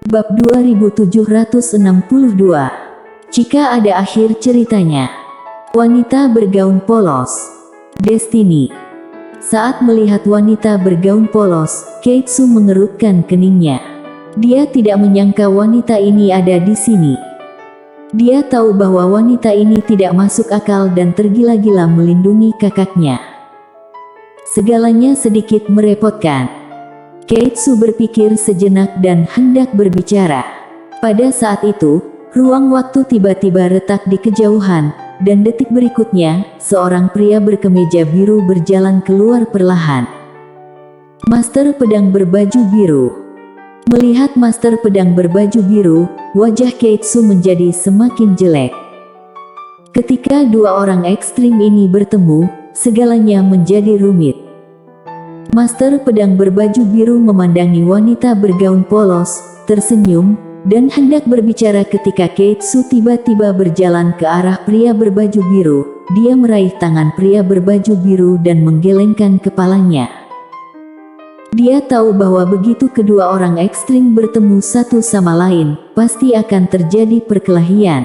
Bab 2762. Jika ada akhir ceritanya. Wanita bergaun polos. Destiny. Saat melihat wanita bergaun polos, Keitsu mengerutkan keningnya. Dia tidak menyangka wanita ini ada di sini. Dia tahu bahwa wanita ini tidak masuk akal dan tergila-gila melindungi kakaknya. Segalanya sedikit merepotkan. Keitsu berpikir sejenak dan hendak berbicara. Pada saat itu, ruang waktu tiba-tiba retak di kejauhan, dan detik berikutnya, seorang pria berkemeja biru berjalan keluar perlahan. Master pedang berbaju biru. Melihat master pedang berbaju biru, wajah Keitsu menjadi semakin jelek. Ketika dua orang ekstrim ini bertemu, segalanya menjadi rumit. Master pedang berbaju biru memandangi wanita bergaun polos, tersenyum, dan hendak berbicara ketika Keitsu tiba-tiba berjalan ke arah pria berbaju biru. Dia meraih tangan pria berbaju biru dan menggelengkan kepalanya. Dia tahu bahwa begitu kedua orang ekstrim bertemu satu sama lain, pasti akan terjadi perkelahian.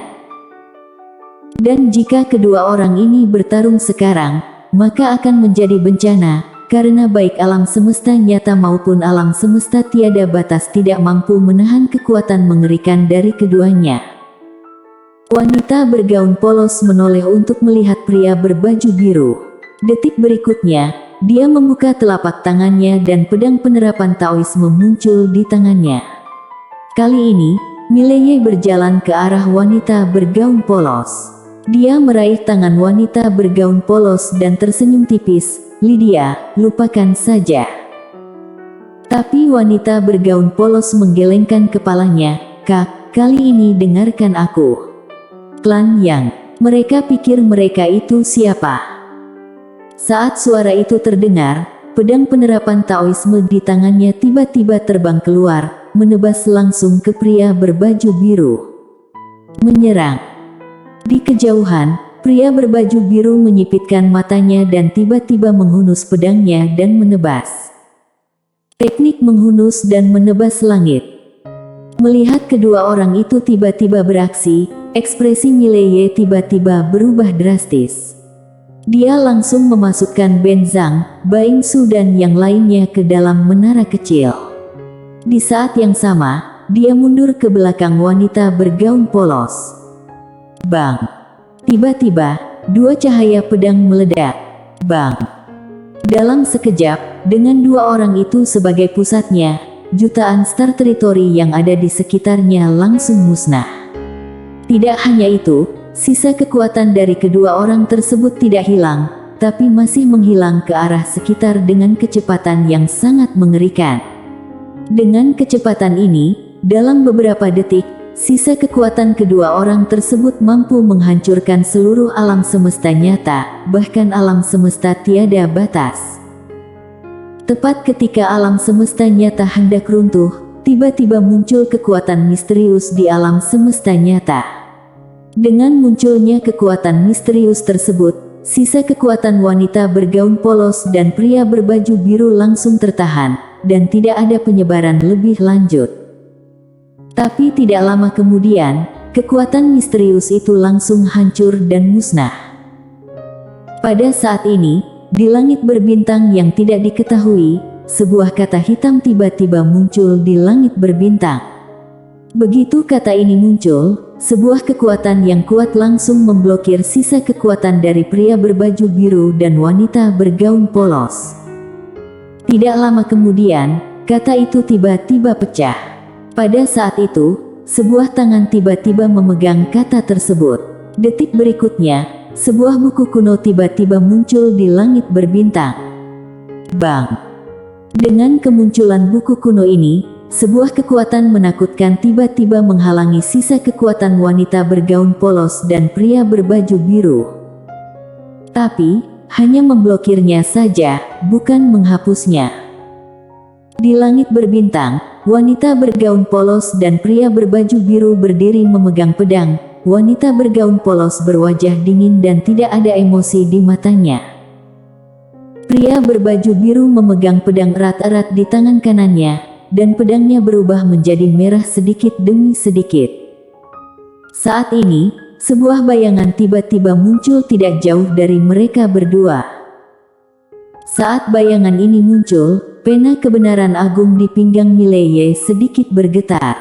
Dan jika kedua orang ini bertarung sekarang, maka akan menjadi bencana. Karena baik alam semesta nyata maupun alam semesta tiada batas tidak mampu menahan kekuatan mengerikan dari keduanya. Wanita bergaun polos menoleh untuk melihat pria berbaju biru. Detik berikutnya, dia membuka telapak tangannya dan pedang penerapan Taoisme muncul di tangannya. Kali ini, Mileye berjalan ke arah wanita bergaun polos. Dia meraih tangan wanita bergaun polos dan tersenyum tipis. Lydia, lupakan saja. Tapi wanita bergaun polos menggelengkan kepalanya. Kak, kali ini dengarkan aku. Klan Yang. Mereka pikir mereka itu siapa? Saat suara itu terdengar, pedang penerapan Taoisme di tangannya tiba-tiba terbang keluar, menebas langsung ke pria berbaju biru. Menyerang. Di kejauhan, pria berbaju biru menyipitkan matanya dan tiba-tiba menghunus pedangnya dan menebas. Teknik menghunus dan menebas langit. Melihat kedua orang itu tiba-tiba beraksi, ekspresi Mileye tiba-tiba berubah drastis. Dia langsung memasukkan Benzang, Baingsu dan yang lainnya ke dalam menara kecil. Di saat yang sama, dia mundur ke belakang wanita bergaun polos. Bang! Tiba-tiba, dua cahaya pedang meledak. Bang! Dalam sekejap, dengan dua orang itu sebagai pusatnya, jutaan Star Territory yang ada di sekitarnya langsung musnah. Tidak hanya itu, sisa kekuatan dari kedua orang tersebut tidak hilang, tapi masih menghilang ke arah sekitar dengan kecepatan yang sangat mengerikan. Dengan kecepatan ini, dalam beberapa detik, sisa kekuatan kedua orang tersebut mampu menghancurkan seluruh alam semesta nyata, bahkan alam semesta tiada batas. Tepat ketika alam semesta nyata hendak runtuh, tiba-tiba muncul kekuatan misterius di alam semesta nyata. Dengan munculnya kekuatan misterius tersebut, sisa kekuatan wanita bergaun polos dan pria berbaju biru langsung tertahan, dan tidak ada penyebaran lebih lanjut. Tapi tidak lama kemudian, kekuatan misterius itu langsung hancur dan musnah. Pada saat ini, di langit berbintang yang tidak diketahui, sebuah kata hitam tiba-tiba muncul di langit berbintang. Begitu kata ini muncul, sebuah kekuatan yang kuat langsung memblokir sisa kekuatan dari pria berbaju biru dan wanita bergaun polos. Tidak lama kemudian, kata itu tiba-tiba pecah. Pada saat itu, sebuah tangan tiba-tiba memegang kata tersebut. Detik berikutnya, sebuah buku kuno tiba-tiba muncul di langit berbintang. Bang! Dengan kemunculan buku kuno ini, sebuah kekuatan menakutkan tiba-tiba menghalangi sisa kekuatan wanita bergaun polos dan pria berbaju biru. Tapi, hanya memblokirnya saja, bukan menghapusnya. Di langit berbintang, wanita bergaun polos dan pria berbaju biru berdiri memegang pedang. Wanita bergaun polos berwajah dingin dan tidak ada emosi di matanya. Pria berbaju biru memegang pedang erat-erat di tangan kanannya. dan pedangnya berubah menjadi merah sedikit demi sedikit. Saat ini, sebuah bayangan tiba-tiba muncul tidak jauh dari mereka berdua. Saat bayangan ini muncul, pena kebenaran agung di pinggang Mileye sedikit bergetar.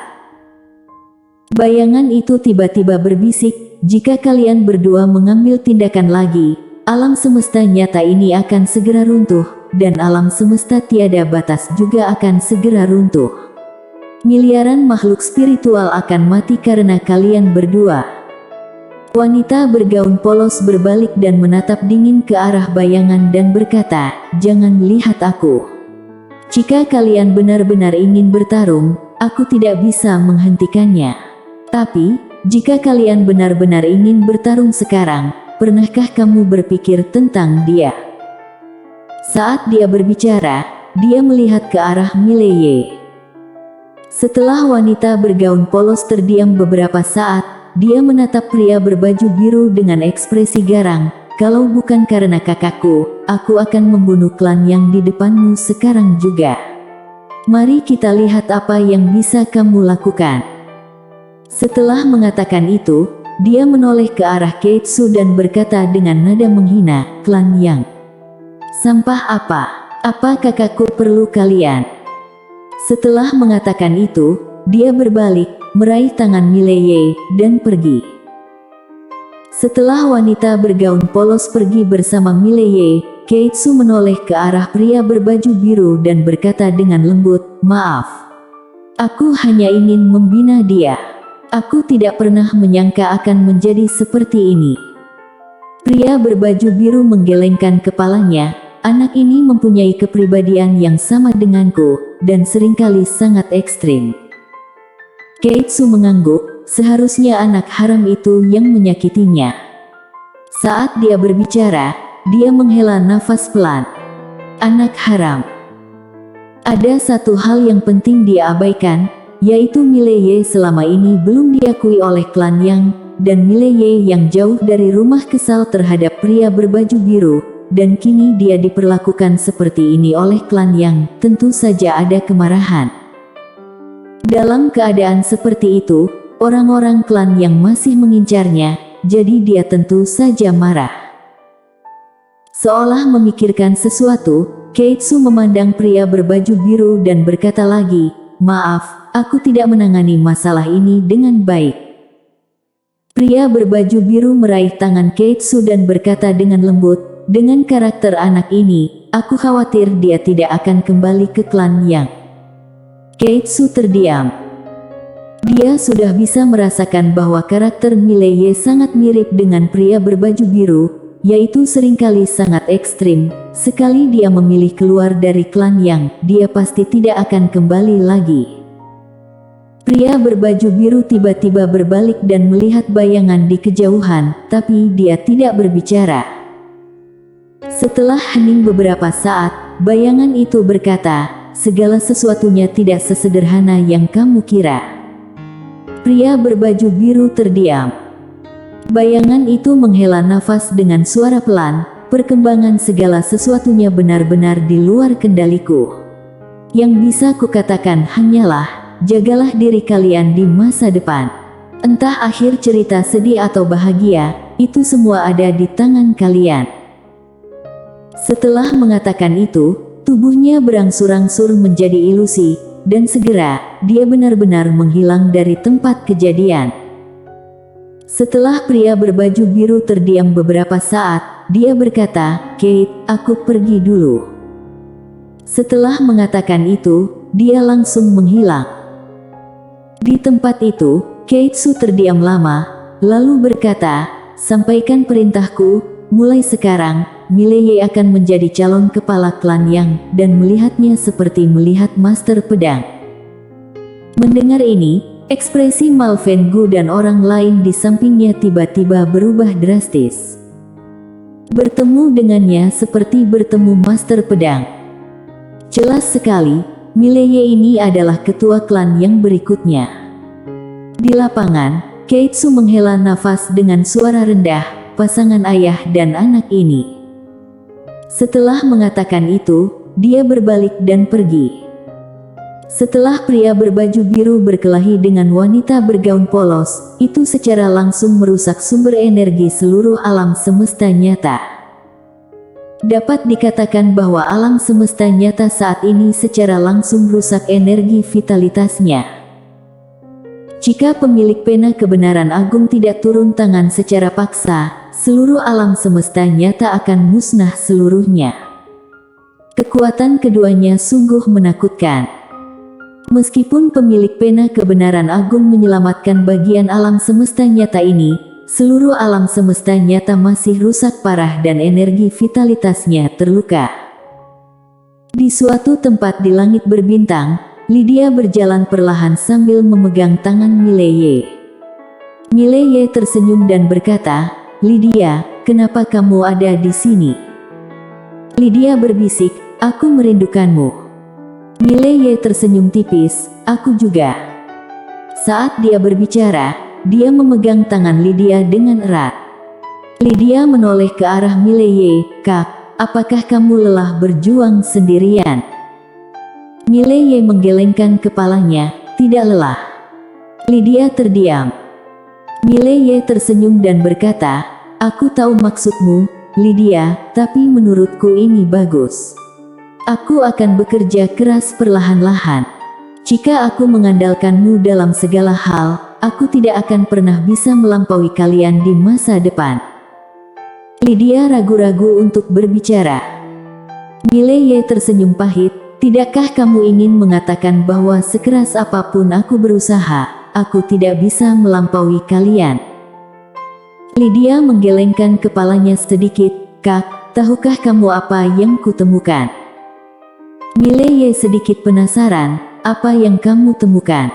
Bayangan itu tiba-tiba berbisik, jika kalian berdua mengambil tindakan lagi, alam semesta nyata ini akan segera runtuh, dan alam semesta tiada batas juga akan segera runtuh. Miliaran makhluk spiritual akan mati karena kalian berdua. Wanita bergaun polos berbalik dan menatap dingin ke arah bayangan dan berkata, "Jangan lihat aku. Jika kalian benar-benar ingin bertarung, aku tidak bisa menghentikannya. Tapi, jika kalian benar-benar ingin bertarung sekarang, pernahkah kamu berpikir tentang dia?" Saat dia berbicara, dia melihat ke arah Mileye. Setelah wanita bergaun polos terdiam beberapa saat, dia menatap pria berbaju biru dengan ekspresi garang. "Kalau bukan karena kakakku, aku akan membunuh klan yang di depanmu sekarang juga. Mari kita lihat apa yang bisa kamu lakukan." Setelah mengatakan itu, dia menoleh ke arah Keitsu dan berkata dengan nada menghina, "Klan Yang. Sampah apa? Apa kakakku perlu kalian?" Setelah mengatakan itu, dia berbalik, meraih tangan Mileye, dan pergi. Setelah wanita bergaun polos pergi bersama Mileye, Keitsu menoleh ke arah pria berbaju biru dan berkata dengan lembut, "Maaf. Aku hanya ingin membina dia. Aku tidak pernah menyangka akan menjadi seperti ini." Pria berbaju biru menggelengkan kepalanya. "Anak ini mempunyai kepribadian yang sama denganku, dan seringkali sangat ekstrim." Keitsu mengangguk, seharusnya anak haram itu yang menyakitinya. Saat dia berbicara, dia menghela nafas pelan. Anak haram. Ada satu hal yang penting dia abaikan, yaitu Mileye selama ini belum diakui oleh klan Yang, dan Mileye yang jauh dari rumah kesal terhadap pria berbaju biru, dan kini dia diperlakukan seperti ini oleh klan Yang. Tentu saja ada kemarahan. Dalam keadaan seperti itu, orang-orang klan Yang masih mengincarnya, jadi dia tentu saja marah. Seolah memikirkan sesuatu, Keitsu memandang pria berbaju biru dan berkata lagi, "Maaf, aku tidak menangani masalah ini dengan baik." Pria berbaju biru meraih tangan Keitsu dan berkata dengan lembut, "Dengan karakter anak ini, aku khawatir dia tidak akan kembali ke klan Yang." Keitsu terdiam. Dia sudah bisa merasakan bahwa karakter Mileye sangat mirip dengan pria berbaju biru, yaitu seringkali sangat ekstrim. Sekali dia memilih keluar dari klan Yang, dia pasti tidak akan kembali lagi. Pria berbaju biru tiba-tiba berbalik dan melihat bayangan di kejauhan, tapi dia tidak berbicara. Setelah hening beberapa saat, bayangan itu berkata, "Segala sesuatunya tidak sesederhana yang kamu kira." Pria berbaju biru terdiam. Bayangan itu menghela nafas dengan suara pelan, "Perkembangan segala sesuatunya benar-benar di luar kendaliku. Yang bisa kukatakan hanyalah, jagalah diri kalian di masa depan. Entah akhir cerita sedih atau bahagia, itu semua ada di tangan kalian." Setelah mengatakan itu, tubuhnya berangsur-angsur menjadi ilusi, dan segera, dia benar-benar menghilang dari tempat kejadian. Setelah pria berbaju biru terdiam beberapa saat, dia berkata, "Kate, aku pergi dulu." Setelah mengatakan itu, dia langsung menghilang. Di tempat itu, Keitsu terdiam lama, lalu berkata, "Sampaikan perintahku, mulai sekarang, Mileye akan menjadi calon kepala klan Yang, dan melihatnya seperti melihat master pedang." Mendengar ini, ekspresi Malfengu dan orang lain di sampingnya tiba-tiba berubah drastis. Bertemu dengannya seperti bertemu master pedang. Jelas sekali, Mileye ini adalah ketua klan yang berikutnya. Di lapangan, Keitsu menghela nafas dengan suara rendah, "Pasangan ayah dan anak ini." Setelah mengatakan itu, dia berbalik dan pergi. Setelah pria berbaju biru berkelahi dengan wanita bergaun polos, itu secara langsung merusak sumber energi seluruh alam semesta nyata. Dapat dikatakan bahwa alam semesta nyata saat ini secara langsung rusak energi vitalitasnya. Jika pemilik pena kebenaran agung tidak turun tangan secara paksa, seluruh alam semesta nyata akan musnah seluruhnya. Kekuatan keduanya sungguh menakutkan. Meskipun pemilik pena kebenaran agung menyelamatkan bagian alam semesta nyata ini, seluruh alam semesta nyata masih rusak parah dan energi vitalitasnya terluka. Di suatu tempat di langit berbintang, Lydia berjalan perlahan sambil memegang tangan Mileye. Mileye tersenyum dan berkata, "Lydia, kenapa kamu ada di sini?" Lydia berbisik, "Aku merindukanmu." Mileye tersenyum tipis, "Aku juga." Saat dia berbicara, dia memegang tangan Lydia dengan erat. Lydia menoleh ke arah Mileye, "Kak, apakah kamu lelah berjuang sendirian?" Mileye menggelengkan kepalanya, "Tidak lelah." Lydia terdiam. Mileye tersenyum dan berkata, "Aku tahu maksudmu, Lydia, tapi menurutku ini bagus. Aku akan bekerja keras perlahan-lahan. Jika aku mengandalkanmu dalam segala hal, aku tidak akan pernah bisa melampaui kalian di masa depan." Lydia ragu-ragu untuk berbicara. Mileye tersenyum pahit, "Tidakkah kamu ingin mengatakan bahwa sekeras apapun aku berusaha, aku tidak bisa melampaui kalian?" Lydia menggelengkan kepalanya sedikit, "Kak, tahukah kamu apa yang kutemukan?" Mileye sedikit penasaran, "Apa yang kamu temukan?"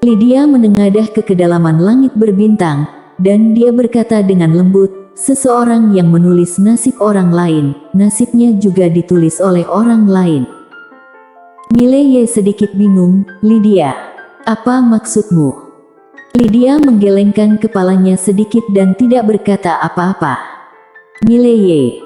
Lydia menengadah ke kedalaman langit berbintang, dan dia berkata dengan lembut, "Seseorang yang menulis nasib orang lain, nasibnya juga ditulis oleh orang lain." Mileye sedikit bingung, "Lydia, apa maksudmu?" Lydia menggelengkan kepalanya sedikit dan tidak berkata apa-apa. "Mileye."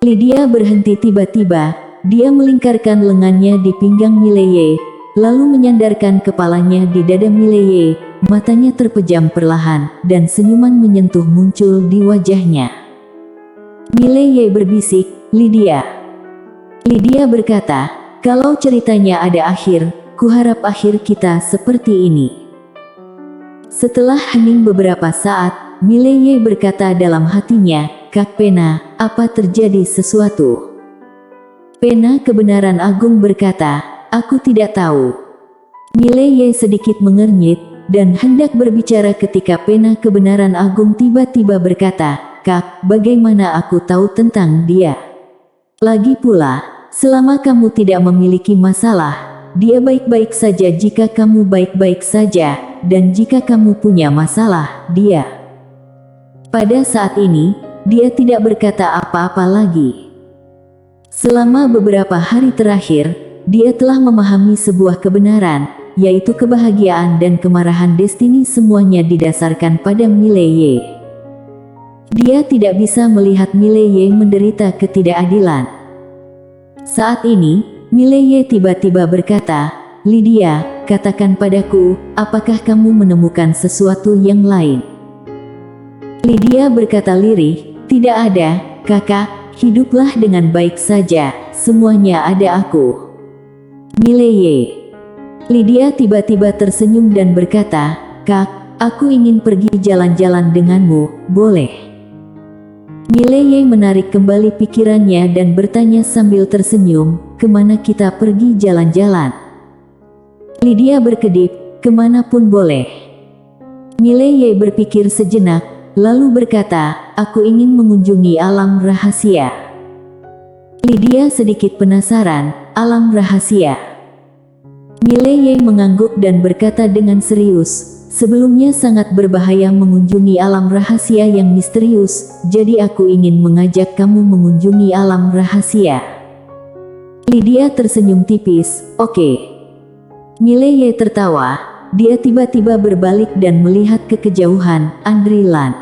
Lydia berhenti tiba-tiba. Dia melingkarkan lengannya di pinggang Mileye, lalu menyandarkan kepalanya di dada Mileye. Matanya terpejam perlahan, dan senyuman menyentuh muncul di wajahnya. Mileye berbisik, "Lydia." Lydia berkata, "Kalau ceritanya ada akhir, kuharap akhir kita seperti ini." Setelah hening beberapa saat, Mileye berkata dalam hatinya, "Kak Pena, apa terjadi sesuatu?" Pena kebenaran agung berkata, "Aku tidak tahu." Mileye sedikit mengernyit, dan hendak berbicara ketika pena kebenaran agung tiba-tiba berkata, "Kak, bagaimana aku tahu tentang dia? Lagi pula, selama kamu tidak memiliki masalah, dia baik-baik saja jika kamu baik-baik saja, dan jika kamu punya masalah, dia." Pada saat ini, dia tidak berkata apa-apa lagi. Selama beberapa hari terakhir, dia telah memahami sebuah kebenaran, yaitu kebahagiaan dan kemarahan Destiny semuanya didasarkan pada Mileye. Dia tidak bisa melihat Mileye menderita ketidakadilan. Saat ini, Mileye tiba-tiba berkata, "Lydia, katakan padaku, apakah kamu menemukan sesuatu yang lain?" Lydia berkata lirih, "Tidak ada, kakak. Hiduplah dengan baik saja, semuanya ada aku." Mileye. Lydia tiba-tiba tersenyum dan berkata, "Kak, aku ingin pergi jalan-jalan denganmu, boleh?" Mileye menarik kembali pikirannya dan bertanya sambil tersenyum, "Kemana kita pergi jalan-jalan?" Lydia berkedip, "Kemanapun boleh." Mileye berpikir sejenak, lalu berkata, "Aku ingin mengunjungi alam rahasia." Lydia sedikit penasaran, "Alam rahasia?" Mileye mengangguk dan berkata dengan serius, "Sebelumnya sangat berbahaya mengunjungi alam rahasia yang misterius, jadi aku ingin mengajak kamu mengunjungi alam rahasia." Lydia tersenyum tipis, "Oke." Mileye tertawa, dia tiba-tiba berbalik dan melihat ke kejauhan, Andrilan.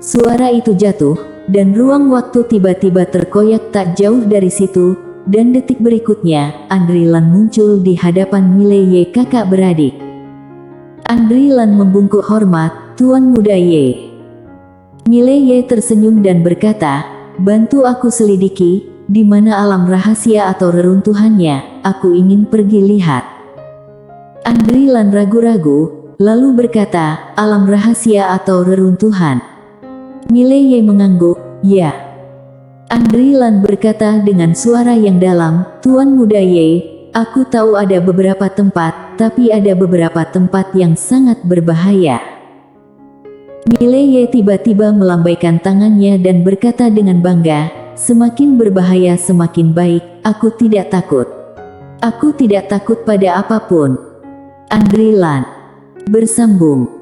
Suara itu jatuh, dan ruang waktu tiba-tiba terkoyak tak jauh dari situ. dan detik berikutnya, Andri Lan muncul di hadapan Mileye kakak beradik. Andri Lan membungkuk hormat, "Tuan Muda Ye." Mileye tersenyum dan berkata, "Bantu aku selidiki, di mana alam rahasia atau reruntuhannya, aku ingin pergi lihat." Andri Lan ragu-ragu, lalu berkata, "Alam rahasia atau reruntuhan?" Mileye mengangguk, "Ya." Andri Lan berkata dengan suara yang dalam, "Tuan Muda Ye, aku tahu ada beberapa tempat, tapi ada beberapa tempat yang sangat berbahaya." Mileye tiba-tiba melambaikan tangannya dan berkata dengan bangga, "Semakin berbahaya semakin baik, aku tidak takut. Aku tidak takut pada apapun." Andri Lan bersambung.